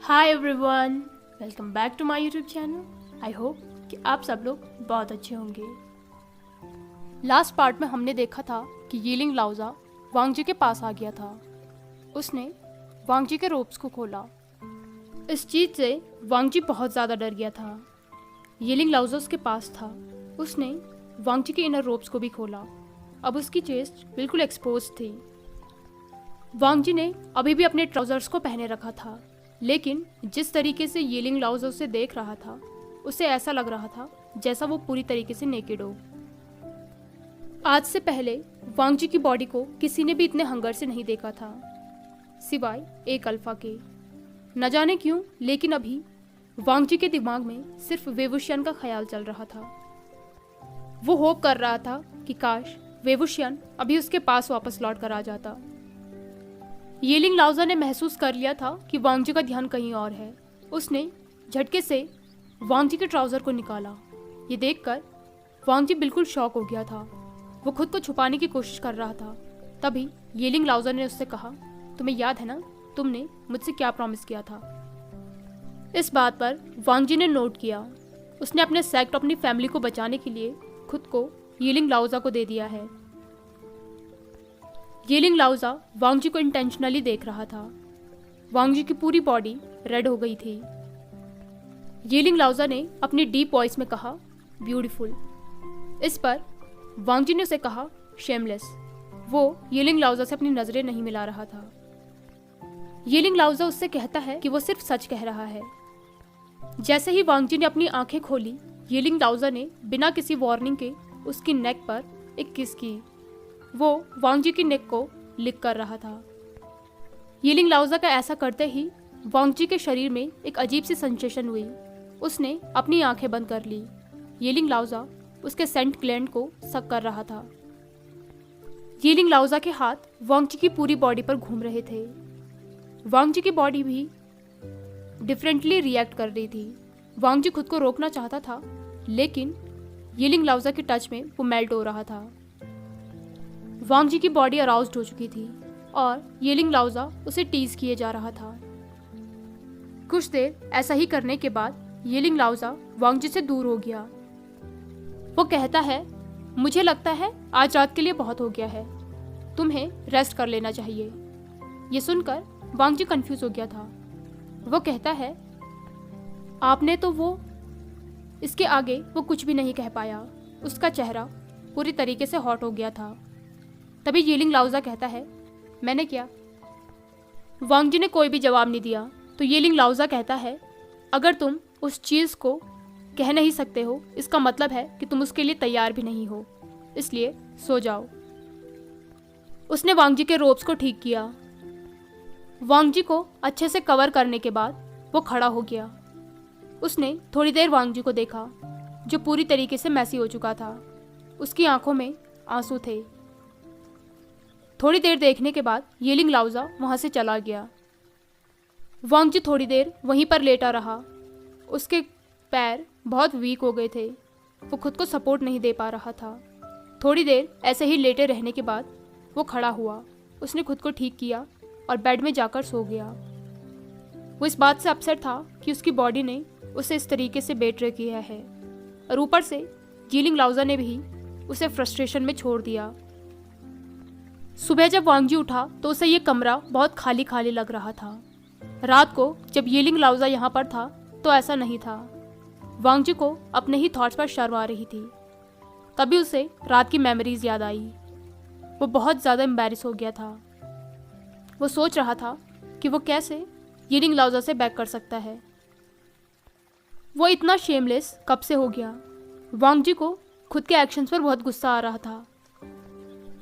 Hi everyone, welcome back to my YouTube channel. I hope कि आप सब लोग बहुत अच्छे होंगे। लास्ट पार्ट में हमने देखा था कि यीलिंग लाओजा वांग जी के पास आ गया था। उसने वांग जी के रोप्स को खोला। इस चीज़ से वांग जी बहुत ज़्यादा डर गया था। यीलिंग लाओजा उसके पास था। उसने वांग जी के इनर रोप्स को भी खोला। अब उसकी चेस्ट बिल्कुल एक्सपोज थी। वांग जी ने अभी भी अपने ट्राउजर्स को पहने रखा था, लेकिन जिस तरीके से यीलिंग लाओजा उसे देख रहा था, उसे ऐसा लग रहा था जैसा वो पूरी तरीके से नेकेड हो। आज से पहले वांग जी की बॉडी को किसी ने भी इतने हंगर से नहीं देखा था, सिवाय एक अल्फा के। न जाने क्यों, लेकिन अभी वांग जी के दिमाग में सिर्फ वेवुशियन का ख्याल चल रहा था। वो होप कर रहा था कि काश वेवुशियन अभी उसके पास वापस लौट कर आ जाता। यीलिंग लाओजा ने महसूस कर लिया था कि वांग जी का ध्यान कहीं और है। उसने झटके से वांग जी के ट्राउजर को निकाला। ये देखकर वांग जी बिल्कुल शॉक हो गया था। वो खुद को छुपाने की कोशिश कर रहा था। तभी यीलिंग लाओजा ने उससे कहा, तुम्हें याद है ना, तुमने मुझसे क्या प्रॉमिस किया था? इस बात पर वांग जी ने नोट किया। उसने अपने सेक्ट अपनी फैमिली को बचाने के लिए खुद को यीलिंग लाओजा को दे दिया है। यीलिंग लाओजा वांग जी को इंटेंशनली देख रहा था। वांग जी की पूरी बॉडी रेड हो गई थी। यीलिंग लाओजा ने अपनी डीप वॉइस में कहा, ब्यूटीफुल। इस पर वांग जी ने उसे कहा, शेमलेस। वो यीलिंग लाओजा से अपनी नजरें नहीं मिला रहा था। यीलिंग लाओजा उससे कहता है कि वो सिर्फ सच कह रहा है। जैसे ही वांग जी ने अपनी आंखें खोली, यीलिंग लाओजा ने बिना किसी वार्निंग के उसकी नेक पर एक किस की। वो वांग जी की नेक को लिक कर रहा था। यीलिंग लाओजा का ऐसा करते ही वांग जी के शरीर में एक अजीब सी सेंसेशन हुई। उसने अपनी आंखें बंद कर ली। यीलिंग लाओजा उसके सेंट ग्लैंड को सक कर रहा था। यीलिंग लाओजा के हाथ वांग जी की पूरी बॉडी पर घूम रहे थे। वांग जी की बॉडी भी डिफरेंटली रिएक्ट कर रही थी। वांग जी खुद को रोकना चाहता था, लेकिन यीलिंग लाओजा के टच में वो मेल्ट हो रहा था। वांग जी की बॉडी अराउज्ड हो चुकी थी और यीलिंग लाओजा उसे टीज किए जा रहा था। कुछ देर ऐसा ही करने के बाद यीलिंग लाओजा वांग जी से दूर हो गया। वो कहता है, मुझे लगता है आज रात के लिए बहुत हो गया है, तुम्हें रेस्ट कर लेना चाहिए। ये सुनकर वांग जी कंफ्यूज हो गया था। वो कहता है, आपने तो वो। इसके आगे वो कुछ भी नहीं कह पाया। उसका चेहरा पूरी तरीके से हॉट हो गया था। तभी यीलिंग लाओजा कहता है, मैंने क्या? वांग जी ने कोई भी जवाब नहीं दिया। तो यीलिंग लाओजा कहता है, अगर तुम उस चीज़ को कह नहीं सकते हो, इसका मतलब है कि तुम उसके लिए तैयार भी नहीं हो, इसलिए सो जाओ। उसने वांग जी के रोप्स को ठीक किया। वांग जी को अच्छे से कवर करने के बाद वो खड़ा हो गया। उसने थोड़ी देर वांग जी को देखा, जो पूरी तरीके से मैसी हो चुका था। उसकी आंखों में आंसू थे। थोड़ी देर देखने के बाद यीलिंग लाओजा वहां से चला गया। वांग जी थोड़ी देर वहीं पर लेटा रहा। उसके पैर बहुत वीक हो गए थे। वो खुद को सपोर्ट नहीं दे पा रहा था। थोड़ी देर ऐसे ही लेटे रहने के बाद वो खड़ा हुआ। उसने खुद को ठीक किया और बेड में जाकर सो गया। वो इस बात से अपसेट था कि उसकी बॉडी ने उसे इस तरीके से बेट्रे किया है, और ऊपर से यीलिंग लाओजा ने भी उसे फ्रस्ट्रेशन में छोड़ दिया। सुबह जब वांग जी उठा तो उसे ये कमरा बहुत खाली खाली लग रहा था। रात को जब यीलिंग लाओजा यहाँ पर था तो ऐसा नहीं था। वांग जी को अपने ही थॉट्स पर शर्म आ रही थी। तभी उसे रात की मेमोरीज याद आई। वो बहुत ज़्यादा एम्बैरेस हो गया था। वो सोच रहा था कि वो कैसे यीलिंग लाओजा से बैक कर सकता है। वो इतना शेमलेस कब से हो गया। वांग जी को खुद के एक्शंस पर बहुत गुस्सा आ रहा था।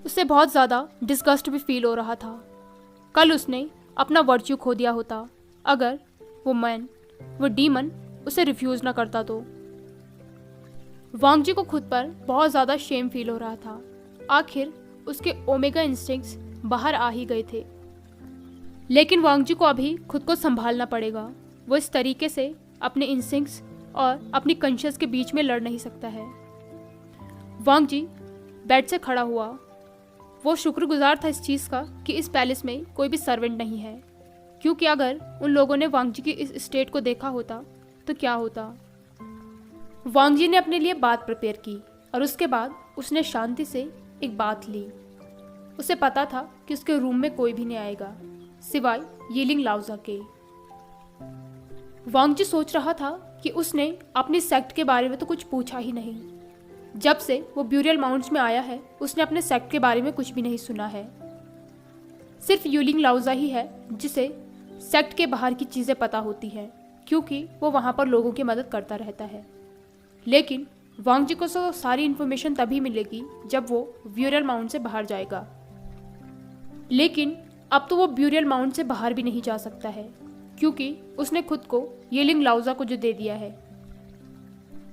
उससे बहुत ज़्यादा डिस्गस्ट भी फील हो रहा था। कल उसने अपना वर्च्यू खो दिया होता अगर वो डीमन उसे रिफ्यूज़ ना करता तो। वांग जी को खुद पर बहुत ज़्यादा शेम फील हो रहा था। आखिर उसके ओमेगा इंस्टिंक्ट्स बाहर आ ही गए थे, लेकिन वांग जी को अभी खुद को संभालना पड़ेगा। वो इस तरीके से अपने इंस्टिंक्ट्स और अपनी कॉन्शियस के बीच में लड़ नहीं सकता है। वांग जी बेड से खड़ा हुआ। वो शुक्रगुजार था इस चीज़ का कि इस पैलेस में कोई भी सर्वेंट नहीं है, क्योंकि अगर उन लोगों ने वांग जी की इस स्टेट को देखा होता तो क्या होता। वांग जी ने अपने लिए बात प्रिपेयर की और उसके बाद उसने शांति से एक बात ली। उसे पता था कि उसके रूम में कोई भी नहीं आएगा सिवाय यीलिंग लाओजा के। वांग जी सोच रहा था कि उसने अपनी सेक्ट के बारे में तो कुछ पूछा ही नहीं। जब से वो ब्यूरियल माउंट्स में आया है उसने अपने सेक्ट के बारे में कुछ भी नहीं सुना है। सिर्फ यीलिंग लाओजा ही है जिसे सेक्ट के बाहर की चीज़ें पता होती हैं, क्योंकि वो वहाँ पर लोगों की मदद करता रहता है। लेकिन वांग जी को तो सारी इन्फॉर्मेशन तभी मिलेगी जब वो ब्यूरियल माउंट से बाहर जाएगा। लेकिन अब तो वो ब्यूरियल माउंट से बाहर भी नहीं जा सकता है, क्योंकि उसने खुद को यीलिंग लाओजा को जो दे दिया है।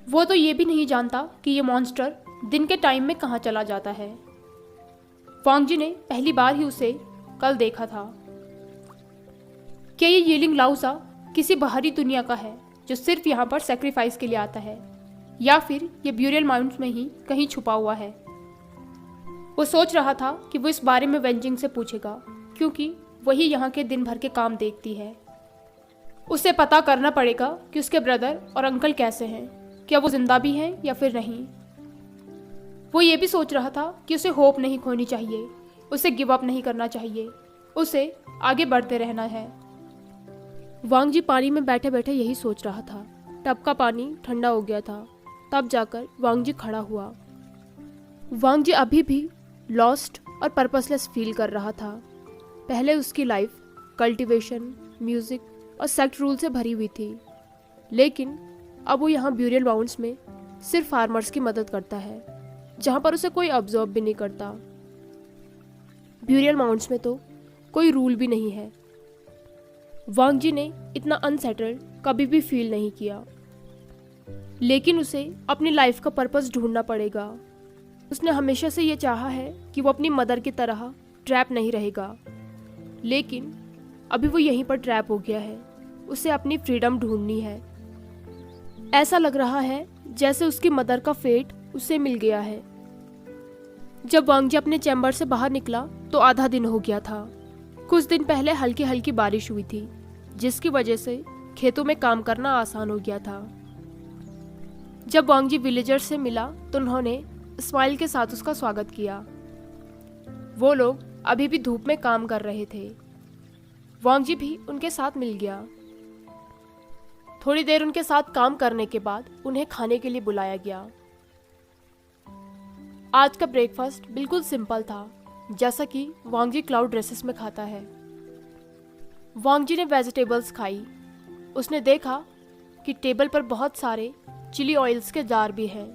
वो तो ये भी नहीं जानता कि ये मॉन्स्टर दिन के टाइम में कहाँ चला जाता है। वांग जी ने पहली बार ही उसे कल देखा था। क्या ये यीलिंग लाओजा किसी बाहरी दुनिया का है जो सिर्फ यहाँ पर सेक्रीफाइस के लिए आता है, या फिर ये ब्यूरियल माउंट में ही कहीं छुपा हुआ है। वो सोच रहा था कि वो इस बारे में वेंजिंग से पूछेगा, क्योंकि वही यहाँ के दिन भर के काम देखती है। उसे पता करना पड़ेगा कि उसके ब्रदर और अंकल कैसे हैं, क्या वो जिंदा भी हैं या फिर नहीं। वो ये भी सोच रहा था कि उसे होप नहीं खोनी चाहिए, उसे गिव अप नहीं करना चाहिए, उसे आगे बढ़ते रहना है। वांग जी पानी में बैठे बैठे यही सोच रहा था। टब का पानी ठंडा हो गया था। तब जाकर वांग जी खड़ा हुआ। वांग जी अभी भी लॉस्ट और पर्पसलेस फील कर रहा था। पहले उसकी लाइफ कल्टीवेशन, म्यूजिक और सेक्ट रूल से भरी हुई थी, लेकिन अब वो यहाँ ब्यूरियल माउंट्स में सिर्फ फार्मर्स की मदद करता है, जहाँ पर उसे कोई ऑब्जर्व भी नहीं करता। ब्यूरियल माउंट्स में तो कोई रूल भी नहीं है। वांग जी ने इतना अनसेटल्ड कभी भी फील नहीं किया, लेकिन उसे अपनी लाइफ का पर्पस ढूंढना पड़ेगा। उसने हमेशा से ये चाहा है कि वो अपनी मदर की तरह ट्रैप नहीं रहेगा, लेकिन अभी वो यहीं पर ट्रैप हो गया है। उसे अपनी फ्रीडम ढूंढनी है। ऐसा लग रहा है जैसे उसकी मदर का फेट उसे मिल गया है। जब वांग जी अपने चैम्बर से बाहर निकला तो आधा दिन हो गया था। कुछ दिन पहले हल्की हल्की बारिश हुई थी, जिसकी वजह से खेतों में काम करना आसान हो गया था। जब वांग जी विलेजर्स से मिला तो उन्होंने स्माइल के साथ उसका स्वागत किया। वो लोग अभी भी धूप में काम कर रहे थे। वांग जी भी उनके साथ मिल गया। थोड़ी देर उनके साथ काम करने के बाद उन्हें खाने के लिए बुलाया गया। आज का ब्रेकफास्ट बिल्कुल सिंपल था, जैसा कि वांग जी क्लाउड ड्रेसेस में खाता है। वांग जी ने वेजिटेबल्स खाई। उसने देखा कि टेबल पर बहुत सारे चिली ऑयल्स के जार भी हैं।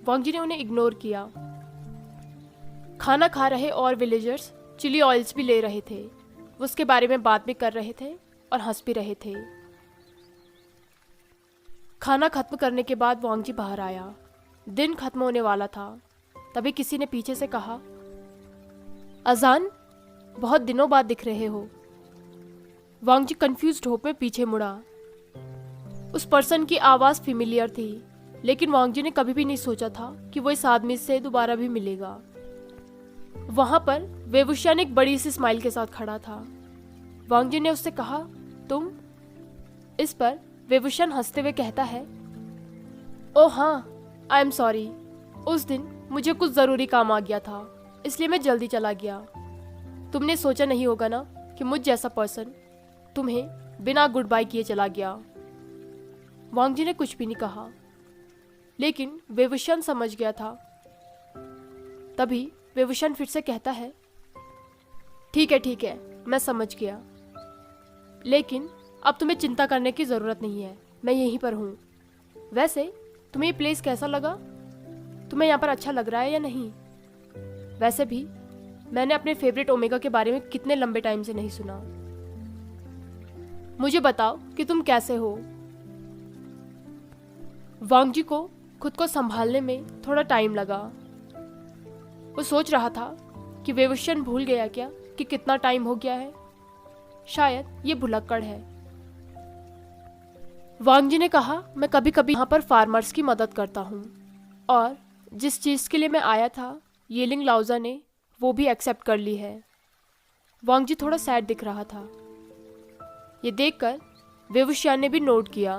वांग जी ने उन्हें इग्नोर किया। खाना खा रहे और विलेजर्स चिली ऑयल्स भी ले रहे थे। वो उसके बारे में बात भी कर रहे थे और हंस भी रहे थे। खाना खत्म करने के बाद वांग जी बाहर आया। दिन खत्म होने वाला था। तभी किसी ने पीछे से कहा, अजान, बहुत दिनों बाद दिख रहे हो। वांग जी कंफ्यूज्ड होकर पीछे मुड़ा। उस पर्सन की आवाज़ फेमिलियर थी, लेकिन वांग जी ने कभी भी नहीं सोचा था कि वो इस आदमी से दोबारा भी मिलेगा। वहां पर वेवुशियन एक बड़ी सी स्माइल के साथ खड़ा था। वांग जी ने उससे कहा, तुम? इस पर वेवुशियन हंसते हुए कहता है, ओह हाँ, आई एम सॉरी, उस दिन मुझे कुछ ज़रूरी काम आ गया था, इसलिए मैं जल्दी चला गया। तुमने सोचा नहीं होगा ना कि मुझ जैसा पर्सन तुम्हें बिना गुड बाय किए चला गया। वांग जी ने कुछ भी नहीं कहा, लेकिन वेवुशियन समझ गया था। तभी वेवुशियन फिर से कहता है, ठीक है, मैं समझ गया, लेकिन अब तुम्हें चिंता करने की ज़रूरत नहीं है, मैं यहीं पर हूँ। वैसे तुम्हें ये प्लेस कैसा लगा? तुम्हें यहाँ पर अच्छा लग रहा है या नहीं? वैसे भी मैंने अपने फेवरेट ओमेगा के बारे में कितने लंबे टाइम से नहीं सुना। मुझे बताओ कि तुम कैसे हो। वांग जी को खुद को संभालने में थोड़ा टाइम लगा। वो सोच रहा था कि वेवुशियन भूल गया क्या कि कितना टाइम हो गया है। शायद ये भुलक्कड़ है। वांग जी ने कहा, मैं कभी कभी यहाँ पर फार्मर्स की मदद करता हूँ, और जिस चीज़ के लिए मैं आया था यीलिंग लाओजा ने वो भी एक्सेप्ट कर ली है। वांग जी थोड़ा सैड दिख रहा था। ये देखकर वेवुशियान ने भी नोट किया।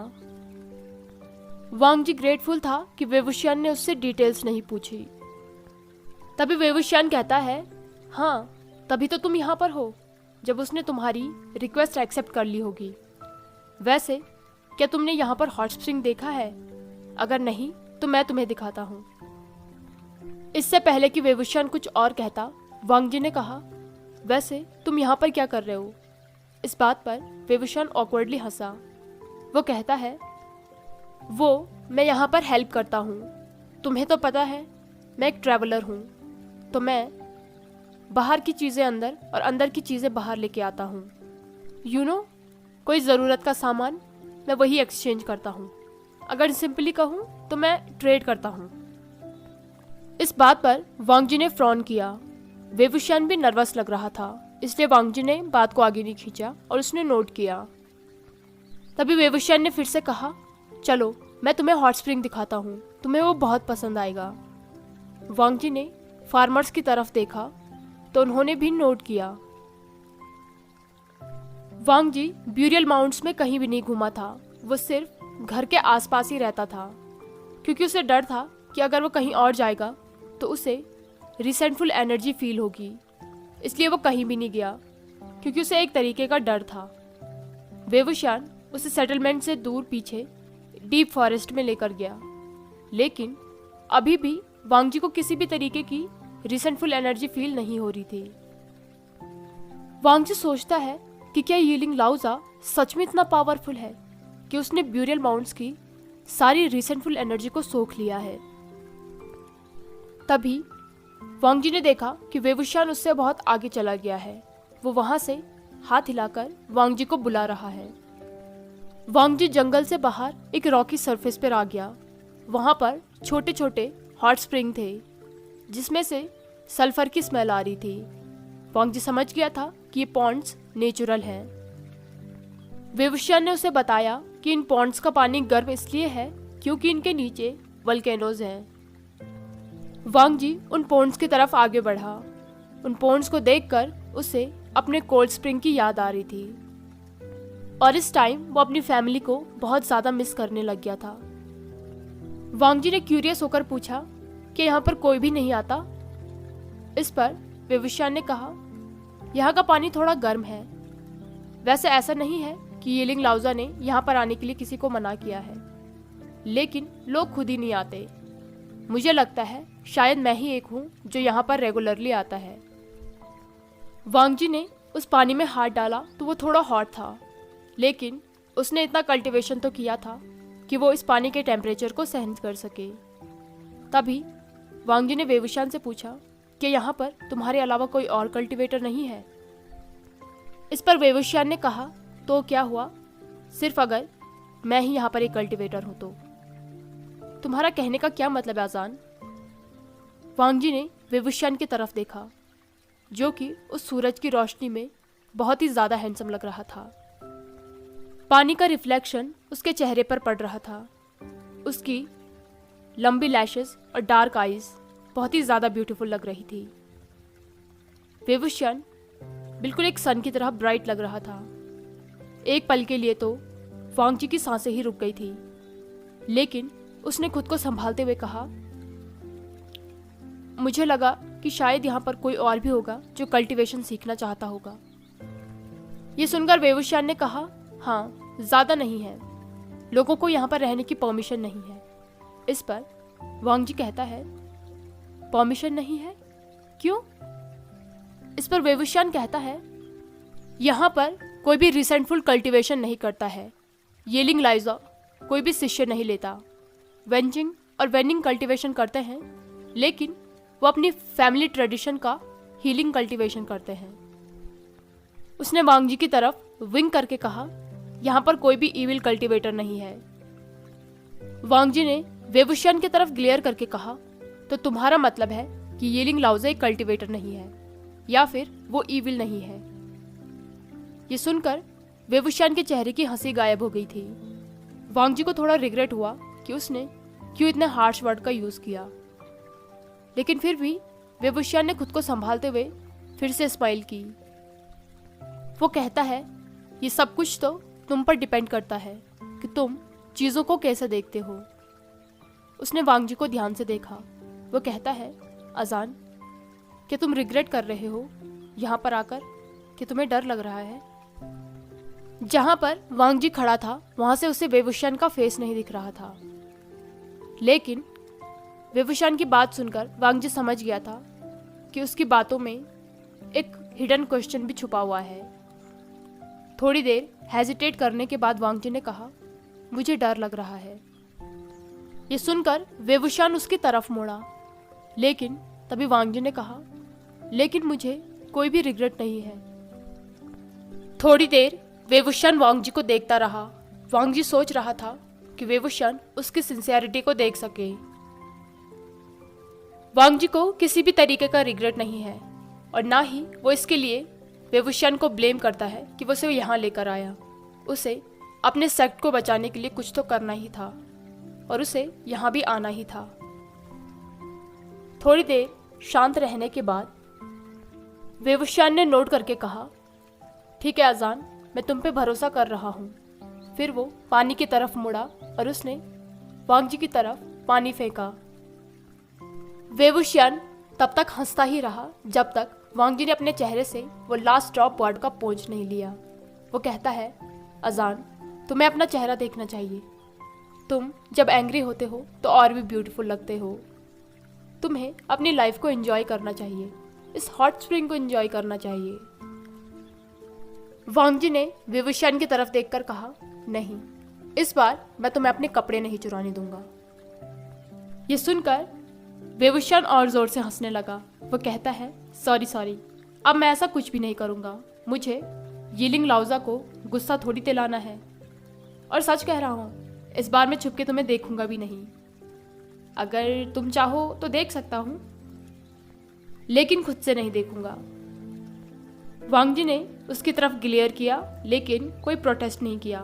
वांग जी ग्रेटफुल था कि वेवुशियान ने उससे डिटेल्स नहीं पूछी। तभी वेवुशियान कहता है, हाँ तभी तो तुम यहाँ पर हो, जब उसने तुम्हारी रिक्वेस्ट एक्सेप्ट कर ली होगी। वैसे क्या तुमने यहाँ पर हॉट स्प्रिंग देखा है? अगर नहीं तो मैं तुम्हें दिखाता हूँ। इससे पहले कि वेवुशियान कुछ और कहता, वांग जी ने कहा, वैसे तुम यहाँ पर क्या कर रहे हो? इस बात पर वेवुशियान ऑकवर्डली हंसा। वो कहता है, मैं यहाँ पर हेल्प करता हूँ। तुम्हें तो पता है मैं एक ट्रैवलर हूँ, तो मैं बाहर की चीज़ें अंदर और अंदर की चीज़ें बाहर लेके आता हूँ। कोई ज़रूरत का सामान मैं वही एक्सचेंज करता हूँ। अगर सिंपली कहूँ तो मैं ट्रेड करता हूँ। इस बात पर वांग जी ने फ्रॉन किया। वेवुशियान भी नर्वस लग रहा था, इसलिए वांग जी ने बात को आगे नहीं खींचा और उसने नोट किया। तभी वेवुशियान ने फिर से कहा, चलो मैं तुम्हें हॉट स्प्रिंग दिखाता हूँ, तुम्हें वो बहुत पसंद आएगा। वांग जी ने फार्मर्स की तरफ देखा तो उन्होंने भी नोट किया। वांग जी ब्यूरियल माउंट्स में कहीं भी नहीं घूमा था, वो सिर्फ घर के आसपास ही रहता था, क्योंकि उसे डर था कि अगर वो कहीं और जाएगा तो उसे रिसेंटफुल एनर्जी फील होगी। इसलिए वो कहीं भी नहीं गया, क्योंकि उसे एक तरीके का डर था। वेवुशियान उसे सेटलमेंट से दूर पीछे डीप फॉरेस्ट में लेकर गया, लेकिन अभी भी वांग जी को किसी भी तरीके की रिसेंटफुल एनर्जी फील नहीं हो रही थी। वांग जी सोचता है कि क्या यीलिंग लाओजा सच में इतना पावरफुल है कि उसने ब्यूरियल माउंट्स की सारी रिसेंटफुल एनर्जी को सोख लिया है। तभी वांग जी ने देखा कि वेवुशियान उससे बहुत आगे चला गया है। वो वहां से हाथ हिलाकर वांग जी को बुला रहा है। वांग जी जंगल से बाहर एक रॉकी सरफेस पर आ गया। वहां पर छोटे छोटे हॉट स्प्रिंग थे, जिसमें से सल्फर की स्मेल आ रही थी। वांग जी समझ गया था कि ये पॉन्ड्स नेचुरल हैं। वेवुशियान ने उसे बताया कि इन पॉन्ड्स का पानी गर्म इसलिए है क्योंकि इनके नीचे वल्केनोज हैं। वांग जी उन पॉन्ड्स की तरफ आगे बढ़ा। उन पॉन्ड्स को देखकर उसे अपने कोल्ड स्प्रिंग की याद आ रही थी, और इस टाइम वो अपनी फैमिली को बहुत ज़्यादा मिस करने लग गया था। वांग जी ने क्यूरियस होकर पूछा कि यहाँ पर कोई भी नहीं आता। इस पर वेवुशियान ने कहा, यहाँ का पानी थोड़ा गर्म है। वैसे ऐसा नहीं है कि यीलिंग लाओजा ने यहाँ पर आने के लिए किसी को मना किया है, लेकिन लोग खुद ही नहीं आते। मुझे लगता है शायद मैं ही एक हूँ जो यहाँ पर रेगुलरली आता है। वांग जी ने उस पानी में हाथ डाला तो वो थोड़ा हॉट था, लेकिन उसने इतना कल्टीवेशन तो किया था कि वो इस पानी के टेम्परेचर को सहन कर सके। तभी वांग जी ने वेवुशियान से पूछा कि यहाँ पर तुम्हारे अलावा कोई और कल्टीवेटर नहीं है। इस पर वेवुशियान ने कहा, तो क्या हुआ, सिर्फ अगर मैं ही यहाँ पर एक कल्टीवेटर हूँ तो? तुम्हारा कहने का क्या मतलब है आजान? वांग जी ने वेवुशियान की तरफ देखा, जो कि उस सूरज की रोशनी में बहुत ही ज़्यादा हैंडसम लग रहा था। पानी का रिफ्लेक्शन उसके चेहरे पर पड़ रहा था। उसकी लंबी लैशेस और डार्क आईज बहुत ही ज़्यादा ब्यूटीफुल लग रही थी। वेवुशियान बिल्कुल एक सन की तरह ब्राइट लग रहा था। एक पल के लिए तो वांग जी की सांसें ही रुक गई थी, लेकिन उसने खुद को संभालते हुए कहा, मुझे लगा कि शायद यहाँ पर कोई और भी होगा जो कल्टीवेशन सीखना चाहता होगा। ये सुनकर वेवुशियान ने कहा, हाँ ज़्यादा नहीं है, लोगों को यहाँ पर रहने की परमिशन नहीं है। इस पर वांग जी कहता है, परमिशन नहीं है, क्यों? इस पर वेवुशियान कहता है, यहाँ पर कोई भी रिसेंटफुल कल्टीवेशन नहीं करता है। यीलिंग लाओजा कोई भी शिष्य नहीं लेता। वेंजिंग और वेनिंग कल्टीवेशन करते हैं, लेकिन वो अपनी फैमिली ट्रेडिशन का हीलिंग कल्टीवेशन करते हैं। उसने वांग जी की तरफ विंग करके कहा, यहाँ पर कोई भी ईविल कल्टीवेटर नहीं है। वांग जी ने वेवुशियान की तरफ ग्लेयर करके कहा, तो तुम्हारा मतलब है कि यीलिंग लाओजा एक कल्टीवेटर नहीं है, या फिर वो ईविल नहीं है? ये सुनकर वेवुशियान के चेहरे की हंसी गायब हो गई थी। वांग जी को थोड़ा रिग्रेट हुआ कि उसने क्यों इतने हार्श वर्ड का यूज किया, लेकिन फिर भी वेवुशियान ने खुद को संभालते हुए फिर से स्माइल की। वो कहता है, ये सब कुछ तो तुम पर डिपेंड करता है कि तुम चीज़ों को कैसे देखते हो। उसने वांग जी को ध्यान से देखा। वो कहता है, अजान, क्या तुम रिग्रेट कर रहे हो यहाँ पर आकर, कि तुम्हें डर लग रहा है? जहाँ पर वांग जी खड़ा था वहाँ से उसे वेवुशान का फेस नहीं दिख रहा था, लेकिन वेवुशान की बात सुनकर वांग जी समझ गया था कि उसकी बातों में एक हिडन क्वेश्चन भी छुपा हुआ है। थोड़ी देर हेजिटेट करने के बाद वांग जी ने कहा, मुझे डर लग रहा है। ये सुनकर वेवुशान उसकी तरफ मुड़ा, लेकिन तभी वांग जी ने कहा, लेकिन मुझे कोई भी रिग्रेट नहीं है। थोड़ी देर वेवुशान वांग जी को देखता रहा। वांग जी सोच रहा था कि वेवुशान उसकी सिंसियरिटी को देख सके। वांग जी को किसी भी तरीके का रिग्रेट नहीं है और ना ही वो इसके लिए वेवुशान को ब्लेम करता है कि वो उसे यहाँ लेकर आया। उसे अपने सेक्ट को बचाने के लिए कुछ तो करना ही था और उसे यहाँ भी आना ही था। थोड़ी देर शांत रहने के बाद वेवुशान ने नोट करके कहा, ठीक है अजान, मैं तुम पे भरोसा कर रहा हूँ। फिर वो पानी की तरफ मुड़ा और उसने वांग जी की तरफ पानी फेंका। वेवुशान तब तक हंसता ही रहा जब तक वांग जी ने अपने चेहरे से वो लास्ट ड्रॉप वाटर का पोंछ नहीं लिया। वो कहता है, अजान, तुम्हें अपना चेहरा देखना चाहिए। तुम जब एंग्री होते हो तो और भी ब्यूटीफुल लगते हो। तुम्हें अपनी लाइफ को एंजॉय करना चाहिए, इस हॉट स्प्रिंग को एंजॉय करना चाहिए। वांग जी ने वेवुशान की तरफ देखकर कहा, नहीं, इस बार मैं तुम्हें अपने कपड़े नहीं चुराने दूंगा। ये सुनकर वेवुशान और जोर से हंसने लगा। वो कहता है, सॉरी, अब मैं ऐसा कुछ भी नहीं करूंगा। मुझे यीलिंग लाओजा को गुस्सा थोड़ी दिलाना है, और सच कह रहा हूँ, इस बार मैं छुप के तुम्हें देखूंगा भी नहीं। अगर तुम चाहो तो देख सकता हूँ, लेकिन खुद से नहीं देखूंगा। वांग जी ने उसकी तरफ ग्लेयर किया, लेकिन कोई प्रोटेस्ट नहीं किया।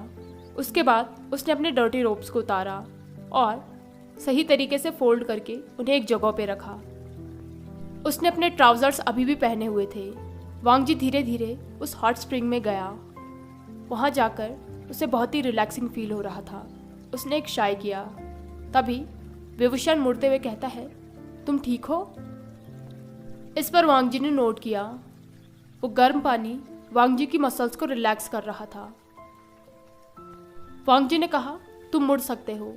उसके बाद उसने अपने डर्टी रोब्स को उतारा और सही तरीके से फोल्ड करके उन्हें एक जगह पे रखा। उसने अपने ट्राउजर्स अभी भी पहने हुए थे। वांग जी धीरे धीरे उस हॉट स्प्रिंग में गया। वहाँ जाकर उसे बहुत ही रिलैक्सिंग फील हो रहा था। उसने एक शाय किया। तभी वेवुशान मुड़ते हुए कहता है, तुम ठीक हो? इस पर वांग जी ने नोट किया। वो गर्म पानी वांग जी की मसल्स को रिलैक्स कर रहा था। वांग जी ने कहा, तुम मुड़ सकते हो।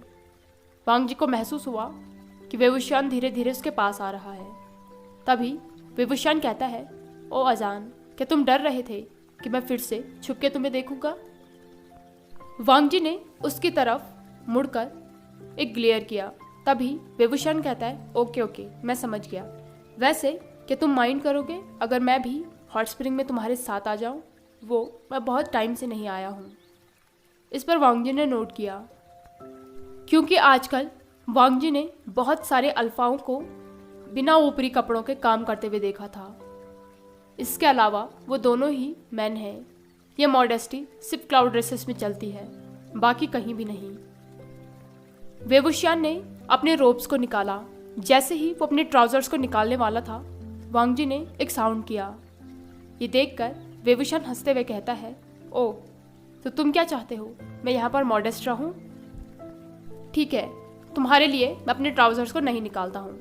वांग जी को महसूस हुआ कि वेवुशान धीरे धीरे उसके पास आ रहा है। तभी वेवुशान कहता है, ओ अजान, क्या तुम डर रहे थे कि मैं फिर से छुप के तुम्हें देखूंगा? वांग जी ने उसकी तरफ मुड़कर एक ग्लेयर किया। तभी वेवुशान कहता है, ओके, मैं समझ गया। वैसे क्या तुम माइंड करोगे अगर मैं भी हॉट स्प्रिंग में तुम्हारे साथ आ जाऊं? वो मैं बहुत टाइम से नहीं आया हूं। इस पर वांग जी ने नोट किया, क्योंकि आजकल वांग जी ने बहुत सारे अल्फाओं को बिना ऊपरी कपड़ों के काम करते हुए देखा था। इसके अलावा वो दोनों ही मैन हैं। ये मॉडेस्टी सिर्फ क्लाउड ड्रेसेस में चलती है, बाकी कहीं भी नहीं। वेवुशान ने अपने रोब्स को निकाला। जैसे ही वो अपने ट्राउजर्स को निकालने वाला था, वांग जी ने एक साउंड किया। ये देखकर वेवुशान हंसते हुए कहता है, ओ, तो तुम क्या चाहते हो, मैं यहाँ पर मॉडेस्ट रहूं? ठीक है, तुम्हारे लिए मैं अपने ट्राउजर्स को नहीं निकालता हूँ।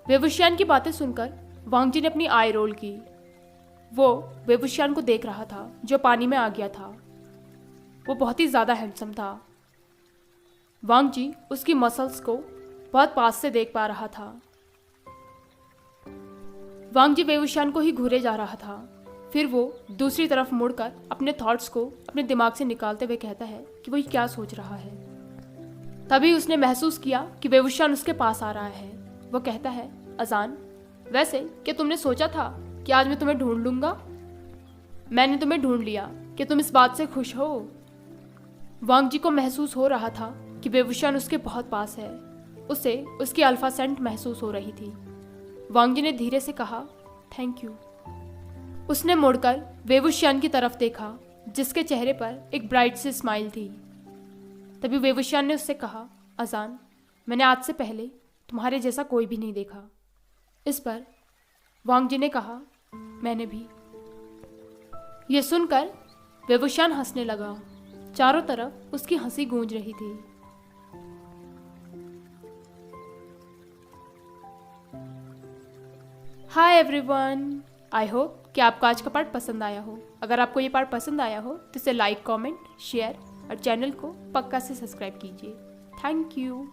वेवुशान की बातें सुनकर वांग जी ने अपनी आई रोल की। वो वेवुशान को देख रहा था जो पानी में आ गया था। वो बहुत ही ज़्यादा हैंडसम था। वांग जी उसकी मसल्स को बहुत पास से देख पा रहा था। वांग जी वेवुशान को ही घूरे जा रहा था। फिर वो दूसरी तरफ मुड़कर अपने थॉट्स को अपने दिमाग से निकालते हुए कहता है कि वो क्या सोच रहा है। तभी उसने महसूस किया कि वेवुशान उसके पास आ रहा है। वो कहता है, अजान, वैसे क्या तुमने सोचा था कि आज मैं तुम्हें ढूंढ लूंगा? मैंने तुम्हें ढूंढ लिया। क्या तुम इस बात से खुश हो? वांग जी को महसूस हो रहा था कि वेवुशान उसके बहुत पास है। उसे उसकी अल्फा सेंट महसूस हो रही थी। वांग जी ने धीरे से कहा, थैंक यू। उसने मुड़कर वेवुशान की तरफ देखा, जिसके चेहरे पर एक ब्राइट सी स्माइल थी। तभी वेवुशान ने उससे कहा, अजान, मैंने आज से पहले तुम्हारे जैसा कोई भी नहीं देखा। इस पर वांग जी ने कहा, मैंने भी। यह सुनकर वेवुशान हंसने लगा। चारों तरफ उसकी हंसी गूंज रही थी। हाय एवरीवन, आई होप कि आपको आज का पार्ट पसंद आया हो। अगर आपको ये पार्ट पसंद आया हो तो इसे लाइक, कमेंट, शेयर और चैनल को पक्का से सब्सक्राइब कीजिए। Thank you.